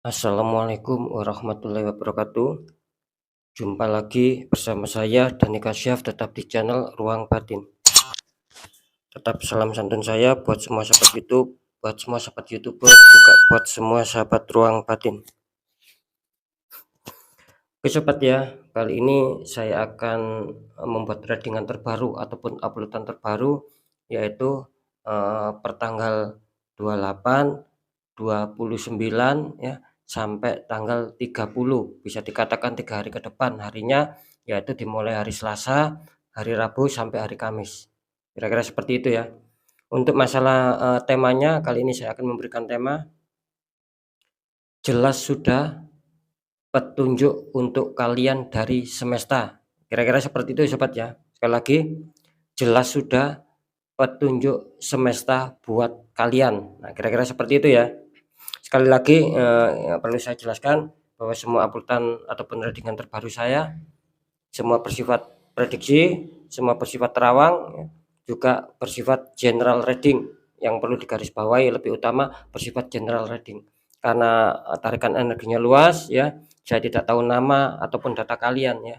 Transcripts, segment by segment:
Assalamualaikum warahmatullahi wabarakatuh. Jumpa lagi bersama saya Dani Kasyaf tetap di channel Ruang Batin. Tetap salam santun saya buat semua sahabat YouTube, buat semua sahabat YouTuber, juga buat semua sahabat Ruang Batin. Oke sobat ya, kali ini saya akan membuat tradingan terbaru ataupun uploadan terbaru, yaitu pertanggal 28, 29 ya, sampai tanggal 30, bisa dikatakan 3 hari ke depan. Harinya yaitu dimulai hari Selasa, hari Rabu sampai hari Kamis. Kira-kira seperti itu ya. Untuk masalah temanya, kali ini saya akan memberikan tema jelas sudah petunjuk untuk kalian dari semesta. Kira-kira seperti itu ya sobat ya. Sekali lagi, jelas sudah petunjuk semesta buat kalian. Nah, kira-kira seperti itu ya. Sekali lagi perlu saya jelaskan bahwa semua uploadan ataupun readingan terbaru saya semua bersifat prediksi, semua bersifat terawang, juga bersifat general reading. Yang perlu digarisbawahi lebih utama bersifat general reading, karena tarikan energinya luas ya. Saya tidak tahu nama ataupun data kalian ya.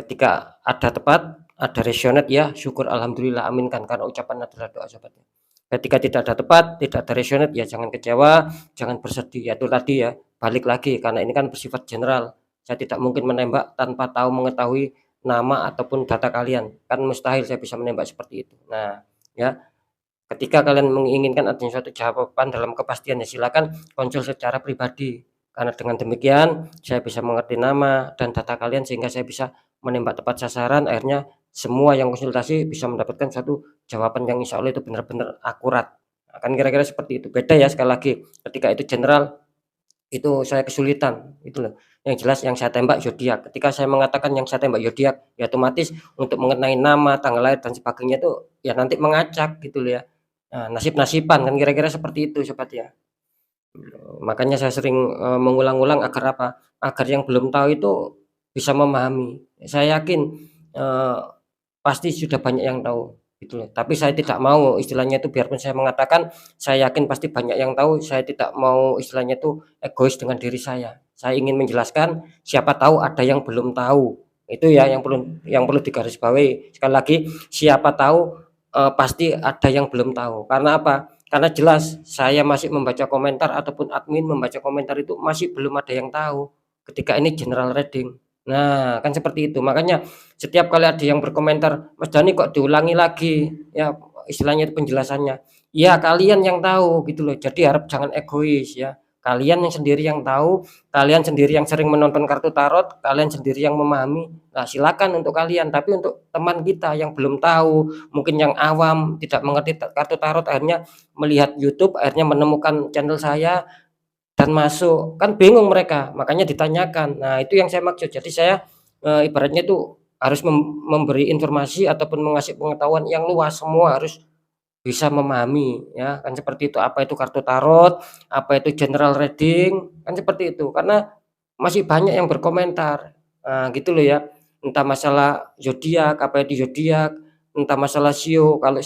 Ketika ada tepat, ada resonate ya, syukur alhamdulillah, aminkan, karena ucapan adalah doa sobatnya. Ketika tidak ada tepat, tidak ada resonate ya, jangan kecewa, jangan bersedih. Ya itu tadi ya, balik lagi, karena ini kan bersifat general. Saya tidak mungkin menembak tanpa tahu mengetahui nama ataupun data kalian, kan mustahil saya bisa menembak seperti itu. Nah ya, ketika kalian menginginkan adanya suatu jawaban dalam kepastian ya, silakan konsul secara pribadi, karena dengan demikian saya bisa mengerti nama dan data kalian sehingga saya bisa menembak tepat sasaran. Akhirnya semua yang konsultasi bisa mendapatkan satu jawaban yang insya Allah itu benar-benar akurat. Akan kira-kira seperti itu. Beda ya, sekali lagi, ketika itu general itu saya kesulitan itu loh. Yang jelas yang saya tembak zodiak. Ketika saya mengatakan yang saya tembak zodiak, ya otomatis untuk mengenai nama, tanggal lahir dan sebagainya itu ya nanti mengacak gitu loh ya. Nah, nasib-nasiban kan kira-kira seperti itu sobat ya. Makanya saya sering mengulang-ulang agar apa? Agar yang belum tahu itu bisa memahami. Saya yakin pasti sudah banyak yang tahu gitu loh. Tapi saya tidak mau istilahnya itu, biarpun saya mengatakan saya yakin pasti banyak yang tahu, saya tidak mau istilahnya itu egois dengan diri saya. Saya ingin menjelaskan, siapa tahu ada yang belum tahu. Itu ya yang perlu digarisbawahi. Sekali lagi, siapa tahu pasti ada yang belum tahu. Karena apa? Karena jelas saya masih membaca komentar ataupun admin membaca komentar itu masih belum ada yang tahu ketika ini general reading. Nah, kan seperti itu. Makanya setiap kali ada yang berkomentar, "Mas Dani kok diulangi lagi?" Ya, istilahnya itu penjelasannya. Ya, kalian yang tahu gitu loh. Jadi harap jangan egois ya. Kalian yang sendiri yang tahu, kalian sendiri yang sering menonton kartu tarot, kalian sendiri yang memahami. Nah, silakan untuk kalian, tapi untuk teman kita yang belum tahu, mungkin yang awam, tidak mengerti kartu tarot, akhirnya melihat YouTube, akhirnya menemukan channel saya dan masuk, kan bingung mereka, makanya ditanyakan. Nah, itu yang saya maksud. Jadi saya ibaratnya itu harus memberi informasi ataupun mengasih pengetahuan yang luas, semua harus bisa memahami ya, kan seperti itu. Apa itu kartu tarot, apa itu general reading, kan seperti itu. Karena masih banyak yang berkomentar, gitu loh ya. Entah masalah zodiak, apa itu zodiak, entah masalah sio, kalau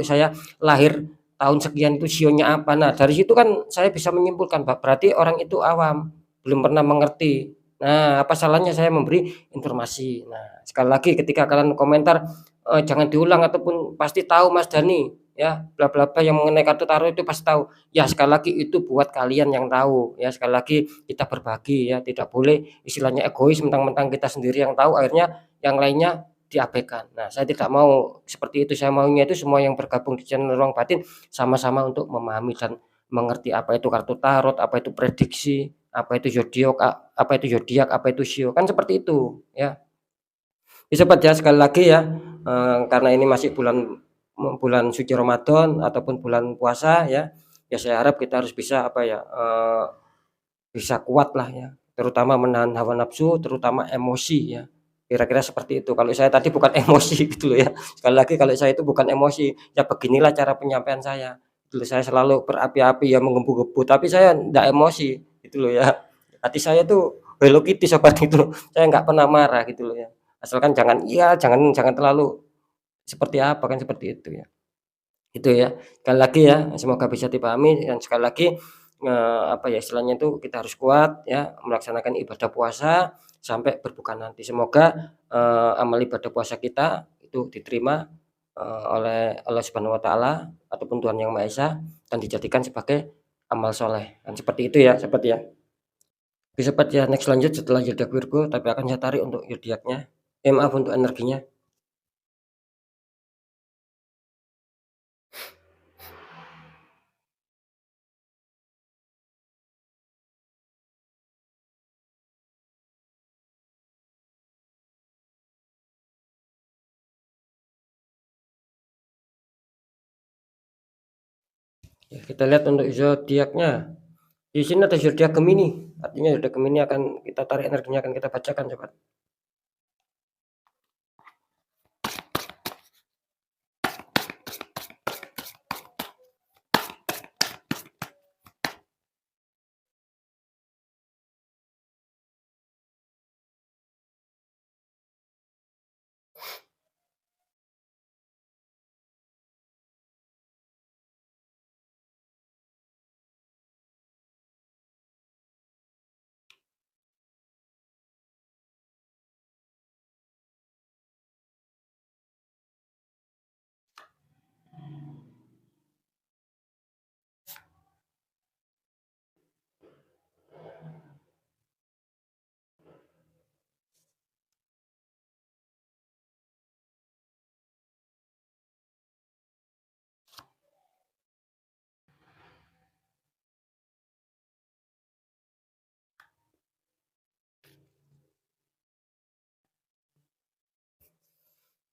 saya lahir tahun sekian itu sionya apa. Nah, dari situ kan saya bisa menyimpulkan, berarti orang itu awam, belum pernah mengerti. Nah, apa salahnya saya memberi informasi. Nah, sekali lagi ketika kalian komentar, jangan diulang ataupun pasti tahu Mas Dani ya, bla bla bla, yang mengenai kartu tarot itu pasti tahu. Ya sekali lagi itu buat kalian yang tahu ya, sekali lagi kita berbagi ya, tidak boleh istilahnya egois, mentang-mentang kita sendiri yang tahu akhirnya yang lainnya diabaikan. Nah, saya tidak mau seperti itu. Saya maunya itu semua yang bergabung di channel Ruang Batin sama-sama untuk memahami dan mengerti apa itu kartu tarot, apa itu prediksi, apa itu zodiak, apa itu sio, kan seperti itu ya. Ya sobat ya, sekali lagi ya, karena ini masih bulan bulan suci Ramadan ataupun bulan puasa ya, ya saya harap kita harus bisa apa ya, bisa kuat lah ya, terutama menahan hawa nafsu, terutama emosi ya. Kira-kira seperti itu. Kalau saya tadi bukan emosi gitu loh ya. Sekali lagi kalau saya itu bukan emosi, ya beginilah cara penyampaian saya. Gitu loh, saya selalu berapi-api ya, menggebu-gebu, tapi saya ndak emosi gitu loh ya. Hati saya tuh Hello Kitty sobat gitu loh. Saya nggak pernah marah gitu loh ya. Asalkan jangan iya, jangan jangan terlalu seperti apa, kan seperti itu ya. Itu ya. Sekali lagi ya, semoga bisa dipahami dan sekali lagi apa ya, istilahnya itu kita harus kuat ya melaksanakan ibadah puasa sampai berbuka nanti. Semoga, amal ibadah puasa kita itu diterima, oleh Allah Subhanahu wa taala ataupun Tuhan Yang Maha Esa dan dijadikan sebagai amal soleh, kan seperti itu ya, Sobat, ya. Oke, Sobat, ya, next lanjut setelah zodiak Virgo, tapi akan saya tarik untuk zodiaknya, maaf, untuk energinya. Ya, kita lihat untuk zodiaknya. Di sini ada zodiak Gemini, artinya zodiak Gemini akan kita tarik energinya, akan kita bacakan, Sobat.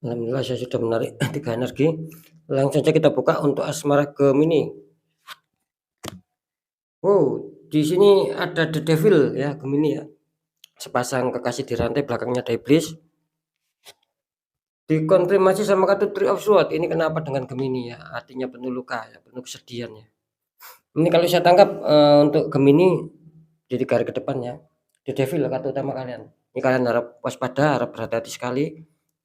Alhamdulillah saya sudah menarik 3 energi. Langsung saja kita buka untuk asmara Gemini. Wow, di sini ada The Devil ya, Gemini ya. Sepasang kekasih dirantai, belakangnya ada iblis. Dikonfirmasi sama kartu Three of Swords. Ini kenapa dengan Gemini ya? Artinya penuh luka ya, penuh kesedihan ya. Ini kalau saya tangkap untuk Gemini jadi garis ke depan ya. The Devil kartu utama kalian. Ini kalian harap waspada, harap berhati-hati sekali.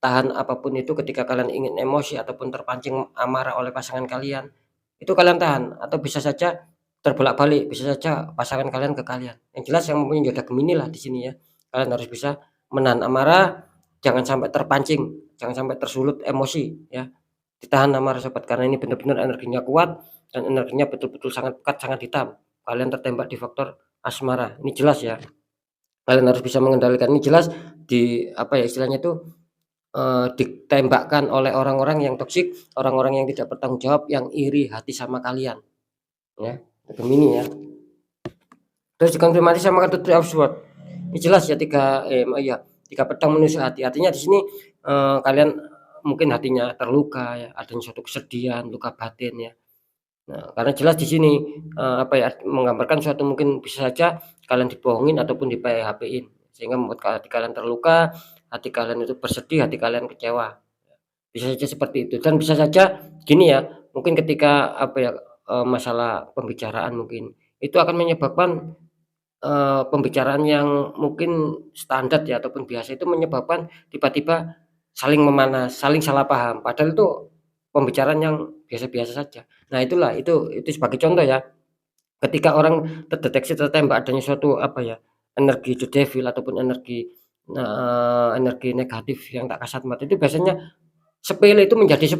Tahan apapun itu ketika kalian ingin emosi ataupun terpancing amarah oleh pasangan kalian. Itu kalian tahan, atau bisa saja terbolak-balik, bisa saja pasangan kalian ke kalian. Yang jelas yang mempunyai zodiak Gemini lah di sini ya. Kalian harus bisa menahan amarah, jangan sampai terpancing, jangan sampai tersulut emosi ya. Ditahan amarah, Sobat, karena ini benar-benar energinya kuat dan energinya betul-betul sangat pekat, sangat hitam. Kalian tertembak di faktor asmara. Ini jelas ya. Kalian harus bisa mengendalikan, ini jelas di apa ya istilahnya itu, ditembakkan oleh orang-orang yang toksik, orang-orang yang tidak bertanggung jawab, yang iri hati sama kalian ya. Gemini ya. Terus dikonfirmasi sama kartu Three of Swords. Ini jelas ya, tiga pedang menusuk hati. Artinya di sini kalian mungkin hatinya terluka ya, adanya suatu kesedihan, luka batin ya. Nah, karena jelas di sini apa ya, menggambarkan suatu mungkin bisa saja kalian dibohongin ataupun di-PHP-in sehingga membuat hati kalian terluka, hati kalian itu bersedih, hati kalian kecewa. Bisa saja seperti itu, dan bisa saja gini ya, mungkin ketika apa ya, masalah pembicaraan mungkin itu akan menyebabkan pembicaraan yang mungkin standar ya ataupun biasa itu menyebabkan tiba-tiba saling memanas, saling salah paham, padahal itu pembicaraan yang biasa-biasa saja. Nah itulah, itu sebagai contoh ya, ketika orang terdeteksi tertembak adanya suatu apa ya, energi the devil ataupun energi, energi negatif yang tak kasat mata, itu biasanya sepele itu menjadi 10.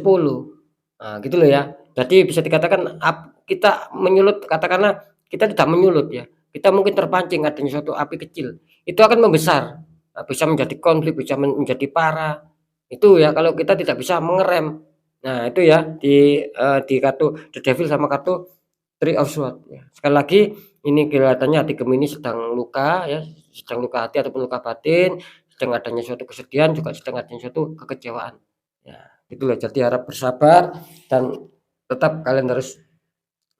Nah gitu loh ya. Jadi bisa dikatakan kita menyulut, katakanlah kita tidak menyulut ya, kita mungkin terpancing adanya suatu api kecil, itu akan membesar, bisa menjadi konflik, bisa menjadi parah. Itu ya kalau kita tidak bisa mengerem. Nah itu ya di kartu The Devil sama kartu Three of Swords ya. Sekali lagi ini kelihatannya hati Gemini sedang luka ya, sedang luka hati ataupun luka batin, sedang adanya suatu kesedihan, juga sedang adanya suatu kekecewaan. Ya, itulah, jadi harap bersabar dan tetap kalian harus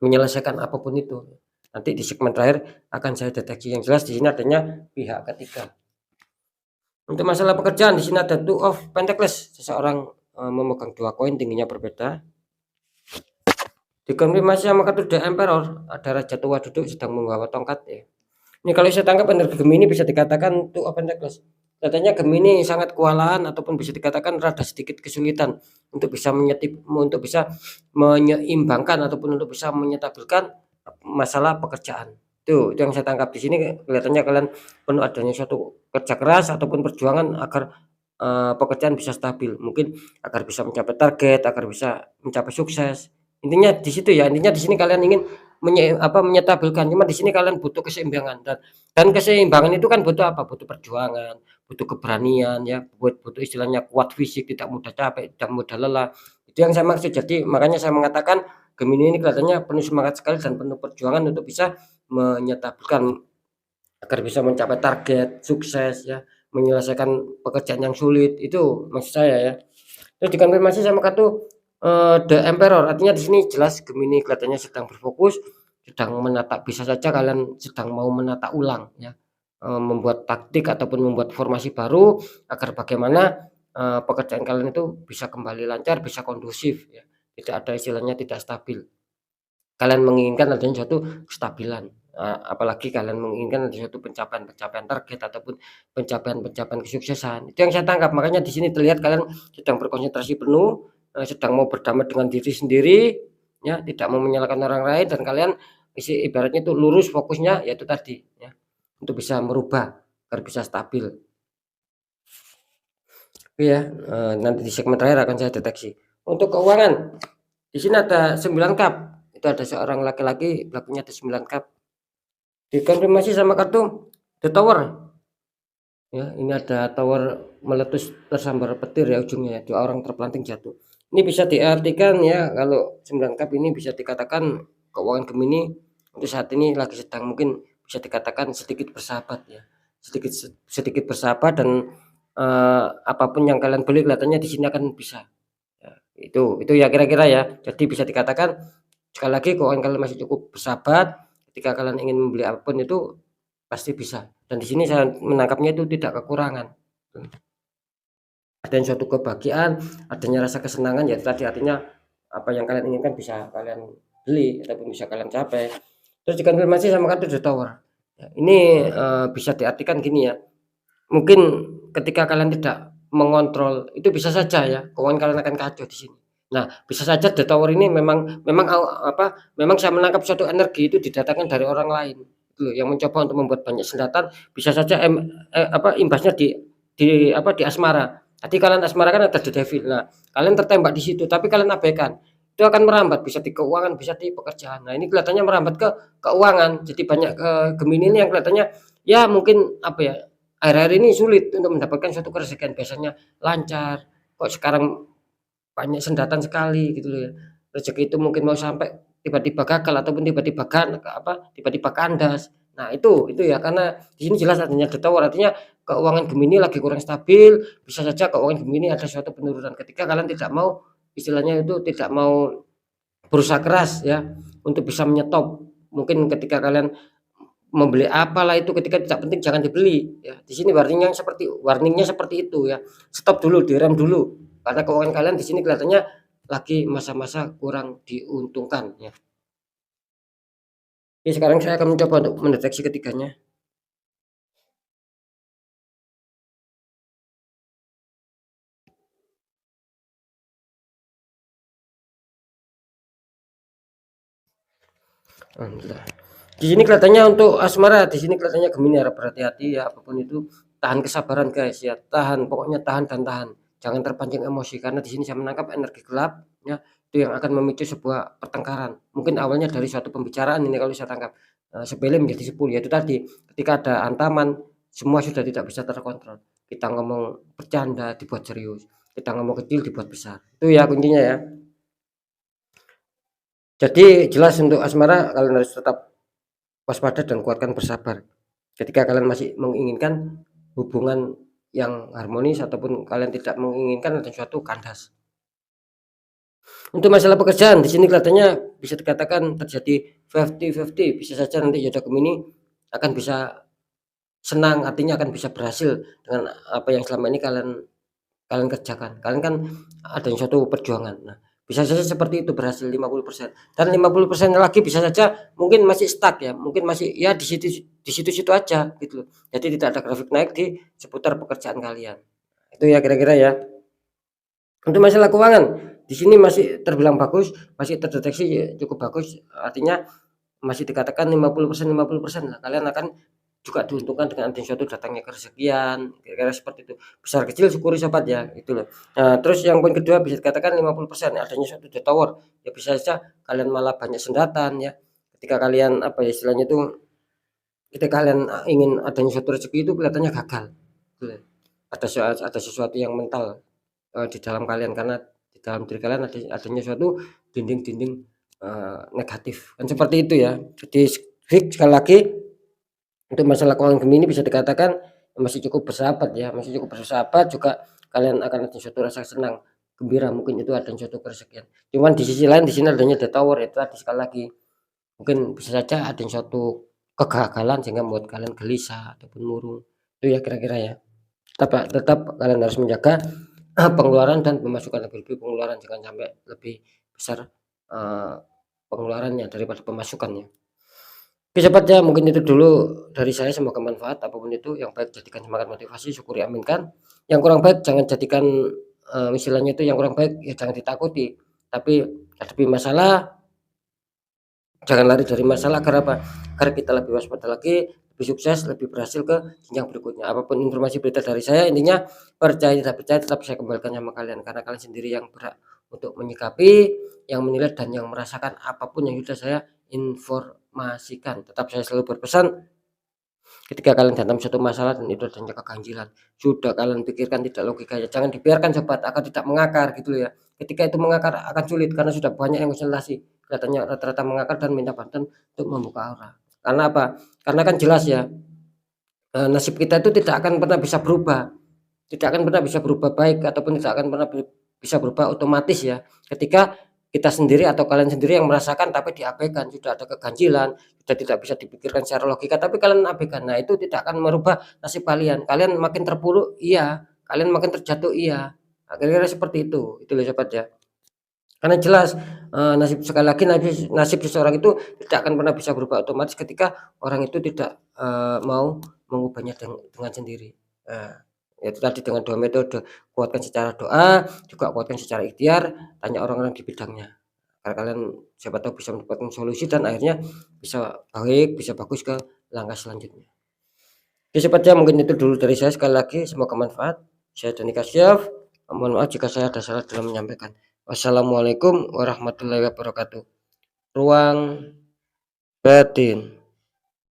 menyelesaikan apapun itu. Nanti di segmen terakhir akan saya deteksi. Yang jelas di sini adanya pihak ketiga. Untuk masalah pekerjaan di sini ada Two of Pentacles, seseorang memegang 2 koin, tingginya berbeda. Dikonfirmasi sama kartu The Emperor, ada raja tua duduk sedang membawa tongkat ya. Ini kalau saya tangkap energi Gemini bisa dikatakan Two of Pentacles. Katanya Gemini sangat kewalahan ataupun bisa dikatakan rada sedikit kesulitan untuk bisa menyeimbangkan ataupun untuk bisa menyetabilkan masalah pekerjaan. Itu yang saya tangkap di sini, kelihatannya kalian penuh adanya suatu kerja keras ataupun perjuangan agar, pekerjaan bisa stabil. Mungkin agar bisa mencapai target, agar bisa mencapai sukses. Intinya di situ ya, intinya di sini kalian ingin menyetabilkan, cuma di sini kalian butuh keseimbangan dan keseimbangan itu kan butuh apa? Butuh perjuangan, butuh keberanian ya, butuh istilahnya kuat fisik, tidak mudah capek, tidak mudah lelah. Itu yang saya maksud. Jadi makanya saya mengatakan Gemini ini kelihatannya penuh semangat sekali dan penuh perjuangan untuk bisa menyetabilkan agar bisa mencapai target, sukses ya, menyelesaikan pekerjaan yang sulit, itu maksud saya ya. Terus dikonfirmasi sama kartu, The Emperor, artinya di sini jelas Gemini kelihatannya sedang berfokus, sedang menata, bisa saja kalian sedang mau menata ulang ya, membuat taktik ataupun membuat formasi baru agar bagaimana, pekerjaan kalian itu bisa kembali lancar, bisa kondusif ya, tidak ada istilahnya tidak stabil. Kalian menginginkan adanya suatu kestabilan, apalagi kalian menginginkan ada suatu pencapaian-pencapaian target ataupun pencapaian-pencapaian kesuksesan. Itu yang saya tangkap, makanya di sini terlihat kalian sedang berkonsentrasi penuh, sedang mau berdamai dengan diri sendiri, ya, tidak mau menyalahkan orang lain dan kalian ibaratnya itu lurus fokusnya, yaitu tadi, ya, untuk bisa merubah agar bisa stabil. Oke ya, nanti di segmen terakhir akan saya deteksi. Untuk keuangan, di sini ada 9 cup, itu ada seorang laki-laki belakangnya ada 9 cup. Dikonfirmasi sama kartu The Tower. Ya, ini ada tower meletus tersambar petir ya ujungnya ya, 2 orang terpelanting jatuh. Ini bisa diartikan ya kalau 9 cup ini bisa dikatakan keuangan Gemini untuk saat ini lagi sedang mungkin bisa dikatakan sedikit bersahabat ya. Sedikit sedikit bersahabat dan apapun yang kalian beli kelihatannya di sini akan bisa. Ya, itu ya kira-kira ya. Jadi bisa dikatakan sekali lagi keuangan kalian masih cukup bersahabat, ketika kalian ingin membeli apapun itu pasti bisa. Dan di sini saya menangkapnya itu tidak kekurangan. Adanya suatu kebahagiaan, adanya rasa kesenangan ya tadi, artinya apa yang kalian inginkan bisa kalian beli ataupun bisa kalian capai. Terus dikonfirmasi sama kartu The Tower. Ya, ini bisa diartikan gini ya. Mungkin ketika kalian tidak mengontrol itu bisa saja ya keuangan kalian akan kacau di sini. Nah, bisa saja The Tower ini memang saya menangkap suatu energi itu didatangkan dari orang lain gitu loh, yang mencoba untuk membuat banyak senjata, bisa saja imbasnya di asmara. Tadi kalian asmara kan ada The Devil. Nah, kalian tertembak di situ tapi kalian abaikan. Itu akan merambat bisa di keuangan, bisa di pekerjaan. Nah, ini kelihatannya merambat ke keuangan. Jadi banyak Gemini ini yang kelihatannya ya mungkin akhir-akhir ini sulit untuk mendapatkan suatu kerezekian, biasanya lancar, kok sekarang banyak sendatan sekali gitu loh ya. Rezeki itu mungkin mau sampai tiba-tiba gagal ataupun tiba-tiba kandas. Nah, itu ya karena di sini jelas adanya The Tower, artinya keuangan Gemini lagi kurang stabil, bisa saja keuangan Gemini ada suatu penurunan ketika kalian tidak mau istilahnya itu tidak mau berusaha keras ya untuk bisa menyetop. Mungkin ketika kalian membeli apalah itu ketika tidak penting jangan dibeli ya. Di sini warningnya seperti itu ya. Stop dulu, direm dulu. Karena keuangan kalian di sini kelihatannya lagi masa-masa kurang diuntungkan ya. Oke, sekarang saya akan mencoba untuk mendeteksi ketiganya. Alhamdulillah. Di sini kelihatannya untuk asmara, di sini kelihatannya Gemini harap berhati-hati ya, apapun itu tahan kesabaran guys ya, tahan, pokoknya tahan dan tahan. Jangan terpancing emosi karena di sini saya menangkap energi gelap ya, itu yang akan memicu sebuah pertengkaran. Mungkin awalnya dari suatu pembicaraan ini kalau saya tangkap sepele menjadi 10 yaitu tadi ketika ada antaman semua sudah tidak bisa terkontrol. Kita ngomong bercanda dibuat serius, kita ngomong kecil dibuat besar. Itu ya kuncinya ya. Jadi jelas untuk asmara kalian harus tetap waspada dan kuatkan bersabar. Ketika kalian masih menginginkan hubungan yang harmonis ataupun kalian tidak menginginkan ada suatu kandas. Untuk masalah pekerjaan di sini kelihatannya bisa dikatakan terjadi 50-50, bisa saja nanti jodoh Gemini akan bisa senang, artinya akan bisa berhasil dengan apa yang selama ini kalian kalian kerjakan. Kalian kan ada suatu perjuangan. Nah, bisa saja seperti itu berhasil 50% dan 50% lagi bisa saja mungkin masih stuck ya, mungkin masih ya di situ-situ aja gitu loh. Jadi tidak ada grafik naik di seputar pekerjaan kalian. Itu ya kira-kira ya. Untuk masalah keuangan, di sini masih terbilang bagus, masih terdeteksi cukup bagus, artinya masih dikatakan 50% lah, kalian akan juga diuntungkan dengan adanya suatu datangnya kerezekian, kira-kira seperti itu. Besar kecil syukuri sobat ya, itu loh. Nah, terus yang poin kedua bisa dikatakan 50% adanya suatu tower, ya bisa saja kalian malah banyak sendatan ya. Ketika kalian apa ya istilahnya itu, ketika kalian ingin adanya suatu rezeki itu kelihatannya gagal. Gitu loh. Ada sesuatu yang mental di dalam kalian karena di dalam diri kalian adanya suatu dinding-dinding negatif. Kan seperti itu ya. Jadi sekali lagi untuk masalah keuangan Gemini bisa dikatakan masih cukup bersahabat ya, masih cukup bersahabat juga kalian akan ada suatu rasa senang, gembira mungkin itu ada suatu keresakian. Cuman di sisi lain di sini adanya The Tower itu tadi sekali lagi mungkin bisa saja ada suatu kegagalan sehingga membuat kalian gelisah ataupun murung. Itu ya kira-kira ya. Tetap kalian harus menjaga pengeluaran dan pemasukan lebih pengeluaran jangan sampai lebih besar pengeluarannya daripada pemasukannya. Oke sobat ya, mungkin itu dulu dari saya, semoga manfaat. Apapun itu yang baik jadikan semangat motivasi, syukuri aminkan. Yang kurang baik jangan jadikan istilahnya itu yang kurang baik ya jangan ditakuti. Tapi hadapi masalah, jangan lari dari masalah agar apa? Agar kita lebih waspada lagi, lebih sukses, lebih berhasil ke jenjang berikutnya. Apapun informasi berita dari saya, intinya percaya tidak percaya tetap saya kembalikan sama kalian karena kalian sendiri yang berhak untuk menyikapi, yang menilai dan yang merasakan apapun yang sudah saya informasikan. Tetap saya selalu berpesan ketika kalian dalam suatu masalah dan itu adanya keganjilan, sudah kalian pikirkan tidak logikanya, jangan dibiarkan sobat agar tidak mengakar gitu ya. Ketika itu mengakar akan sulit karena sudah banyak yang konsultasi, kelihatannya rata-rata mengakar dan minta bantuan untuk membuka aura. Karena apa? Karena kan jelas ya, nasib kita itu tidak akan pernah bisa berubah, tidak akan pernah bisa berubah baik ataupun tidak akan pernah bisa berubah otomatis ya. Ketika kita sendiri atau kalian sendiri yang merasakan tapi diabaikan, sudah ada keganjilan, sudah tidak bisa dipikirkan secara logika tapi kalian abaikan. Nah, itu tidak akan merubah nasib kalian. Kalian makin terpuruk, iya. Kalian makin terjatuh, iya. Nah, kira-kira seperti itu. Itu loh sobat ya. Karena jelas nasib sekali lagi nasib seseorang itu tidak akan pernah bisa berubah otomatis ketika orang itu tidak mau mengubahnya dengan sendiri. Nah, itu tadi dengan 2 metode, kuatkan secara doa, juga kuatkan secara ikhtiar, tanya orang-orang di bidangnya. Karena kalian siapa tahu bisa mendapatkan solusi dan akhirnya bisa baik, bisa bagus ke langkah selanjutnya. Oke sobat ya, mungkin itu dulu dari saya, sekali lagi semoga manfaat. Saya Dani Kasyaf, mohon maaf jika saya ada salah dalam menyampaikan. Wassalamualaikum warahmatullahi wabarakatuh. Ruang batin.